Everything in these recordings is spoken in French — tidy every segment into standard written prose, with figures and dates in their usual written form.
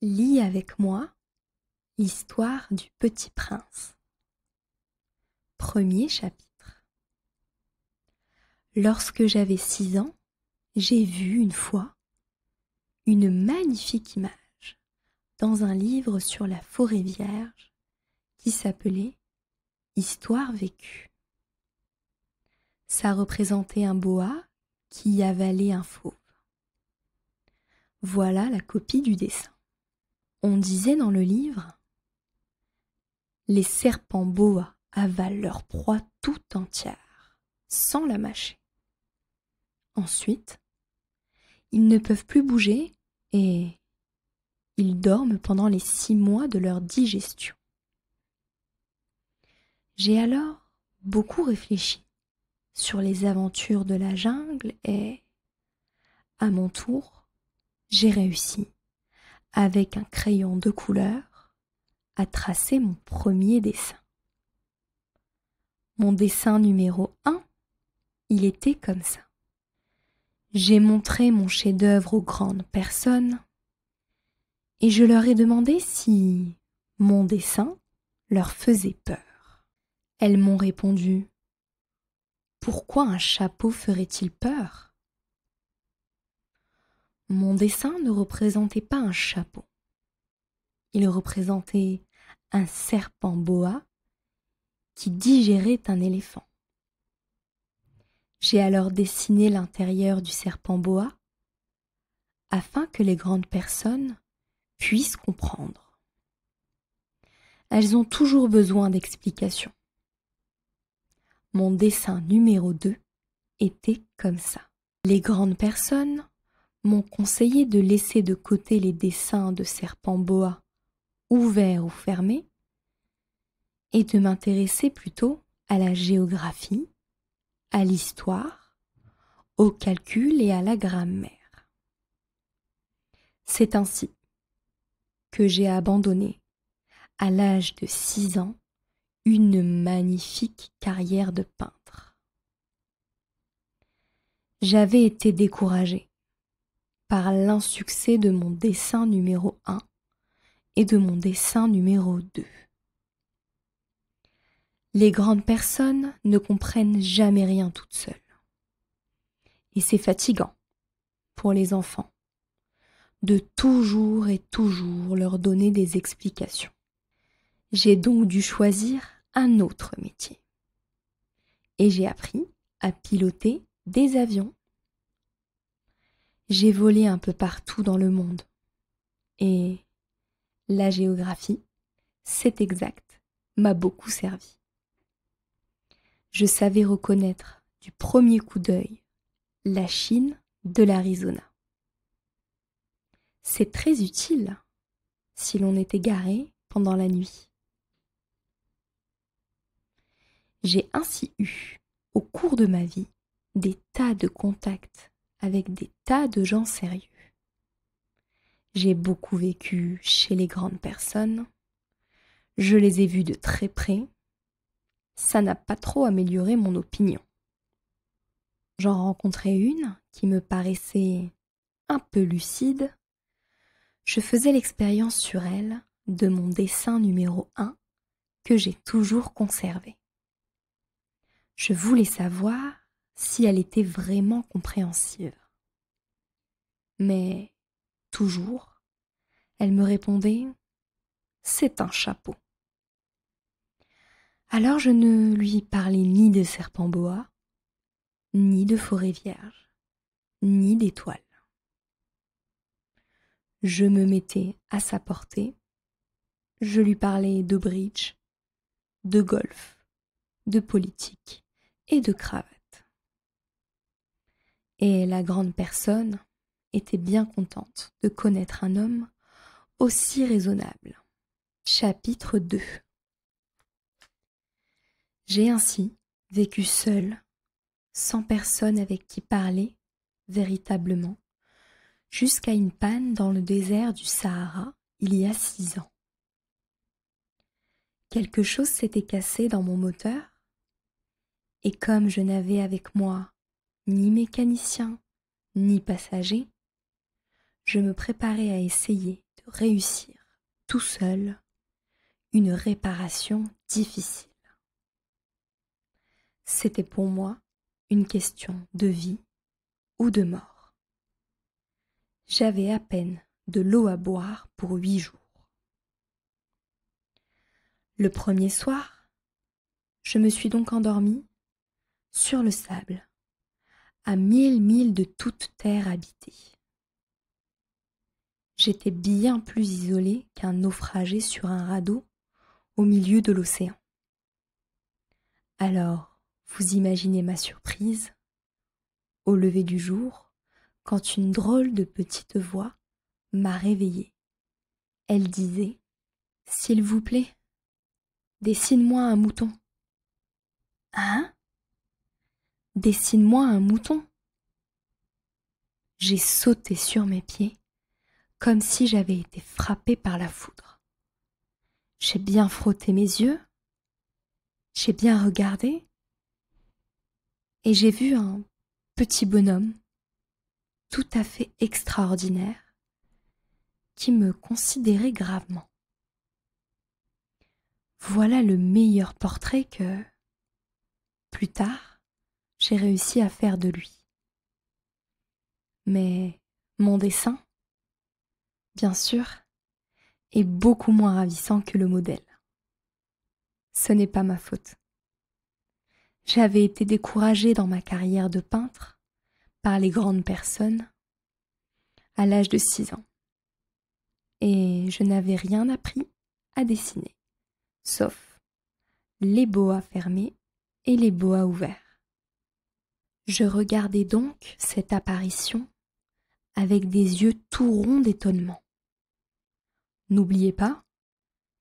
Lis avec moi l'histoire du Petit Prince. Premier chapitre. Lorsque j'avais 6 ans, j'ai vu une fois une magnifique image dans un livre sur la forêt vierge qui s'appelait Histoire vécue. Ça représentait un boa qui avalait un fauve. Voilà la copie du dessin. On disait dans le livre: les serpents boas avalent leur proie tout entière, sans la mâcher. Ensuite, ils ne peuvent plus bouger et ils dorment pendant les 6 mois de leur digestion. J'ai alors beaucoup réfléchi sur les aventures de la jungle et, à mon tour, j'ai réussi, avec un crayon de couleur, à tracer mon premier dessin. Mon dessin numéro 1, il était comme ça. J'ai montré mon chef-d'œuvre aux grandes personnes et je leur ai demandé si mon dessin leur faisait peur. Elles m'ont répondu: pourquoi un chapeau ferait-il peur? Mon dessin ne représentait pas un chapeau. Il représentait un serpent boa qui digérait un éléphant. J'ai alors dessiné l'intérieur du serpent boa afin que les grandes personnes puissent comprendre. Elles ont toujours besoin d'explications. Mon dessin numéro 2 était comme ça. Les grandes personnes m'ont conseillé de laisser de côté les dessins de serpents boa ouverts ou fermés et de m'intéresser plutôt à la géographie, à l'histoire, au calcul et à la grammaire. C'est ainsi que j'ai abandonné, à l'âge de 6 ans, une magnifique carrière de peintre. J'avais été découragée par l'insuccès de mon dessin numéro 1 et de mon dessin numéro 2. Les grandes personnes ne comprennent jamais rien toutes seules. Et c'est fatigant pour les enfants de toujours et toujours leur donner des explications. J'ai donc dû choisir un autre métier. Et j'ai appris à piloter des avions. J'ai volé un peu partout dans le monde. Et la géographie, c'est exact, m'a beaucoup servi. Je savais reconnaître du premier coup d'œil la Chine de l'Arizona. C'est très utile si l'on est égaré pendant la nuit. J'ai ainsi eu, au cours de ma vie, des tas de contacts avec des tas de gens sérieux. J'ai beaucoup vécu chez les grandes personnes. Je les ai vus de très près. Ça n'a pas trop amélioré mon opinion. J'en rencontrais une qui me paraissait un peu lucide. Je faisais l'expérience sur elle de mon dessin numéro 1 que j'ai toujours conservé. Je voulais savoir si elle était vraiment compréhensive. Mais toujours, elle me répondait: c'est un chapeau. Alors je ne lui parlais ni de serpent boa, ni de forêt vierge, ni d'étoiles. Je me mettais à sa portée, je lui parlais de bridge, de golf, de politique et de cravate. Et la grande personne était bien contente de connaître un homme aussi raisonnable. Chapitre 2. J'ai ainsi vécu seule, sans personne avec qui parler véritablement, jusqu'à une panne dans le désert du Sahara il y a 6 ans. Quelque chose s'était cassé dans mon moteur, et comme je n'avais avec moi ni mécanicien, ni passager, je me préparais à essayer de réussir tout seul une réparation difficile. C'était pour moi une question de vie ou de mort. J'avais à peine de l'eau à boire pour 8 jours. Le premier soir, je me suis donc endormie sur le sable, à 1000 milles de toute terre habitée. J'étais bien plus isolée qu'un naufragé sur un radeau au milieu de l'océan. Alors, vous imaginez ma surprise, au lever du jour, quand une drôle de petite voix m'a réveillée. Elle disait « S'il vous plaît, dessine-moi un mouton. » Hein? Dessine-moi un mouton. J'ai sauté sur mes pieds, comme si j'avais été frappée par la foudre. J'ai bien frotté mes yeux, j'ai bien regardé, et j'ai vu un petit bonhomme tout à fait extraordinaire qui me considérait gravement. Voilà le meilleur portrait que, plus tard, j'ai réussi à faire de lui. Mais mon dessin, bien sûr, est beaucoup moins ravissant que le modèle. Ce n'est pas ma faute. J'avais été découragée dans ma carrière de peintre par les grandes personnes à l'âge de 6 ans. Et je n'avais rien appris à dessiner, sauf les boas fermés et les boas ouverts. Je regardais donc cette apparition avec des yeux tout ronds d'étonnement. N'oubliez pas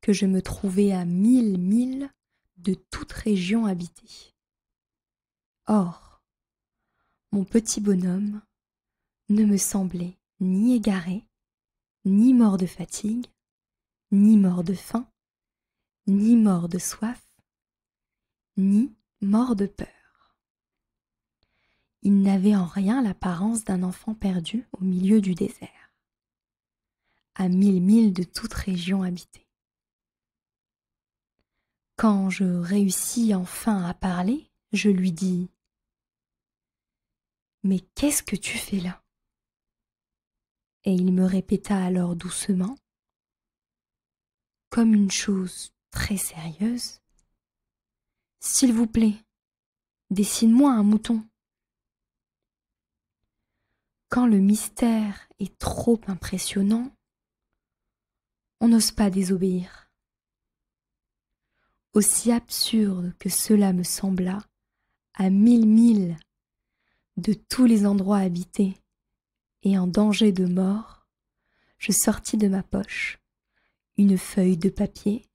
que je me trouvais à 1000 milles de toute région habitée. Or, mon petit bonhomme ne me semblait ni égaré, ni mort de fatigue, ni mort de faim, ni mort de soif, ni mort de peur. Il n'avait en rien l'apparence d'un enfant perdu au milieu du désert, à 1000 milles de toute région habitée. Quand je réussis enfin à parler, je lui dis « Mais qu'est-ce que tu fais là ?» Et il me répéta alors doucement, comme une chose très sérieuse, « S'il vous plaît, dessine-moi un mouton. » Quand le mystère est trop impressionnant, on n'ose pas désobéir. Aussi absurde que cela me sembla, à 1000 milles de tous les endroits habités et en danger de mort, je sortis de ma poche une feuille de papier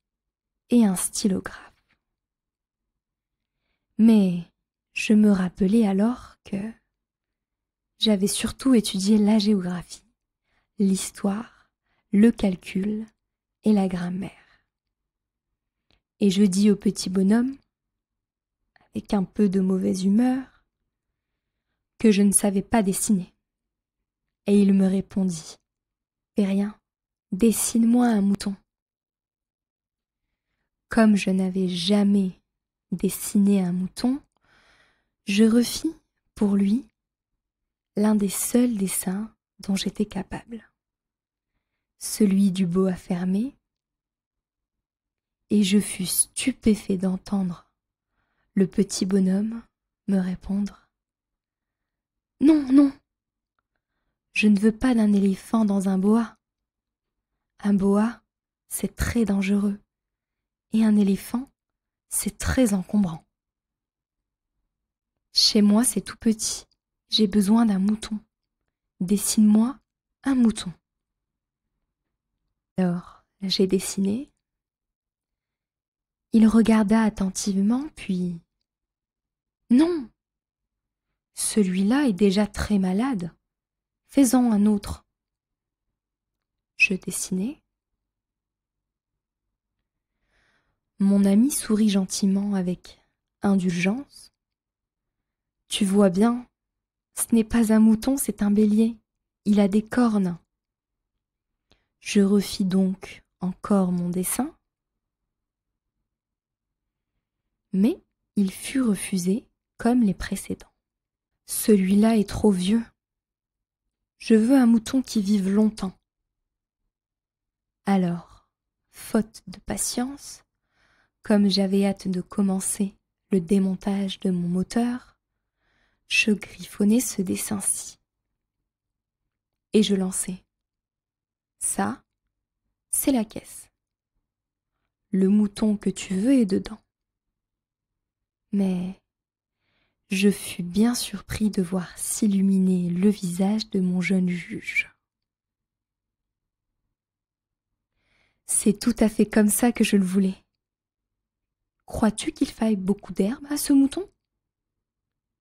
et un stylographe. Mais je me rappelai alors que j'avais surtout étudié la géographie, l'histoire, le calcul et la grammaire. Et je dis au petit bonhomme, avec un peu de mauvaise humeur, que je ne savais pas dessiner. Et il me répondit, « Fais rien, dessine-moi un mouton. » Comme je n'avais jamais dessiné un mouton, je refis pour lui l'un des seuls dessins dont j'étais capable, celui du boa fermé, et je fus stupéfait d'entendre le petit bonhomme me répondre « Non, non, je ne veux pas d'un éléphant dans un boa. Un boa, c'est très dangereux, et un éléphant, c'est très encombrant. Chez moi, c'est tout petit, j'ai besoin d'un mouton. Dessine-moi un mouton. » Alors, j'ai dessiné. Il regarda attentivement, puis « Non, celui-là est déjà très malade. Fais-en un autre. » Je dessinai. Mon ami sourit gentiment avec indulgence. « Tu vois bien, Ce n'est pas un mouton, c'est un bélier. Il a des cornes. » Je refis donc encore mon dessin, mais il fut refusé comme les précédents. « Celui-là est trop vieux. Je veux un mouton qui vive longtemps. » Alors, faute de patience, comme j'avais hâte de commencer le démontage de mon moteur, je griffonnai ce dessin-ci. Et je lançai. Ça, c'est la caisse. Le mouton que tu veux est dedans. Mais je fus bien surpris de voir s'illuminer le visage de mon jeune juge. C'est tout à fait comme ça que je le voulais. Crois-tu qu'il faille beaucoup d'herbe à ce mouton?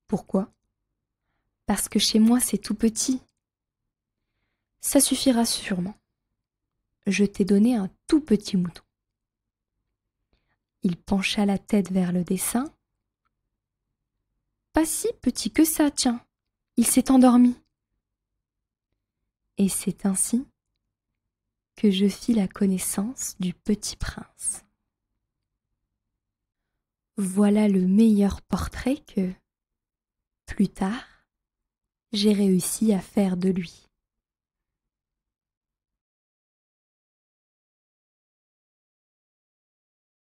Pourquoi? Parce que chez moi c'est tout petit. Ça suffira sûrement. Je t'ai donné un tout petit mouton. Il pencha la tête vers le dessin. Pas si petit que ça, tiens. Il s'est endormi. Et c'est ainsi que je fis la connaissance du petit prince. Voilà le meilleur portrait que, plus tard, j'ai réussi à faire de lui.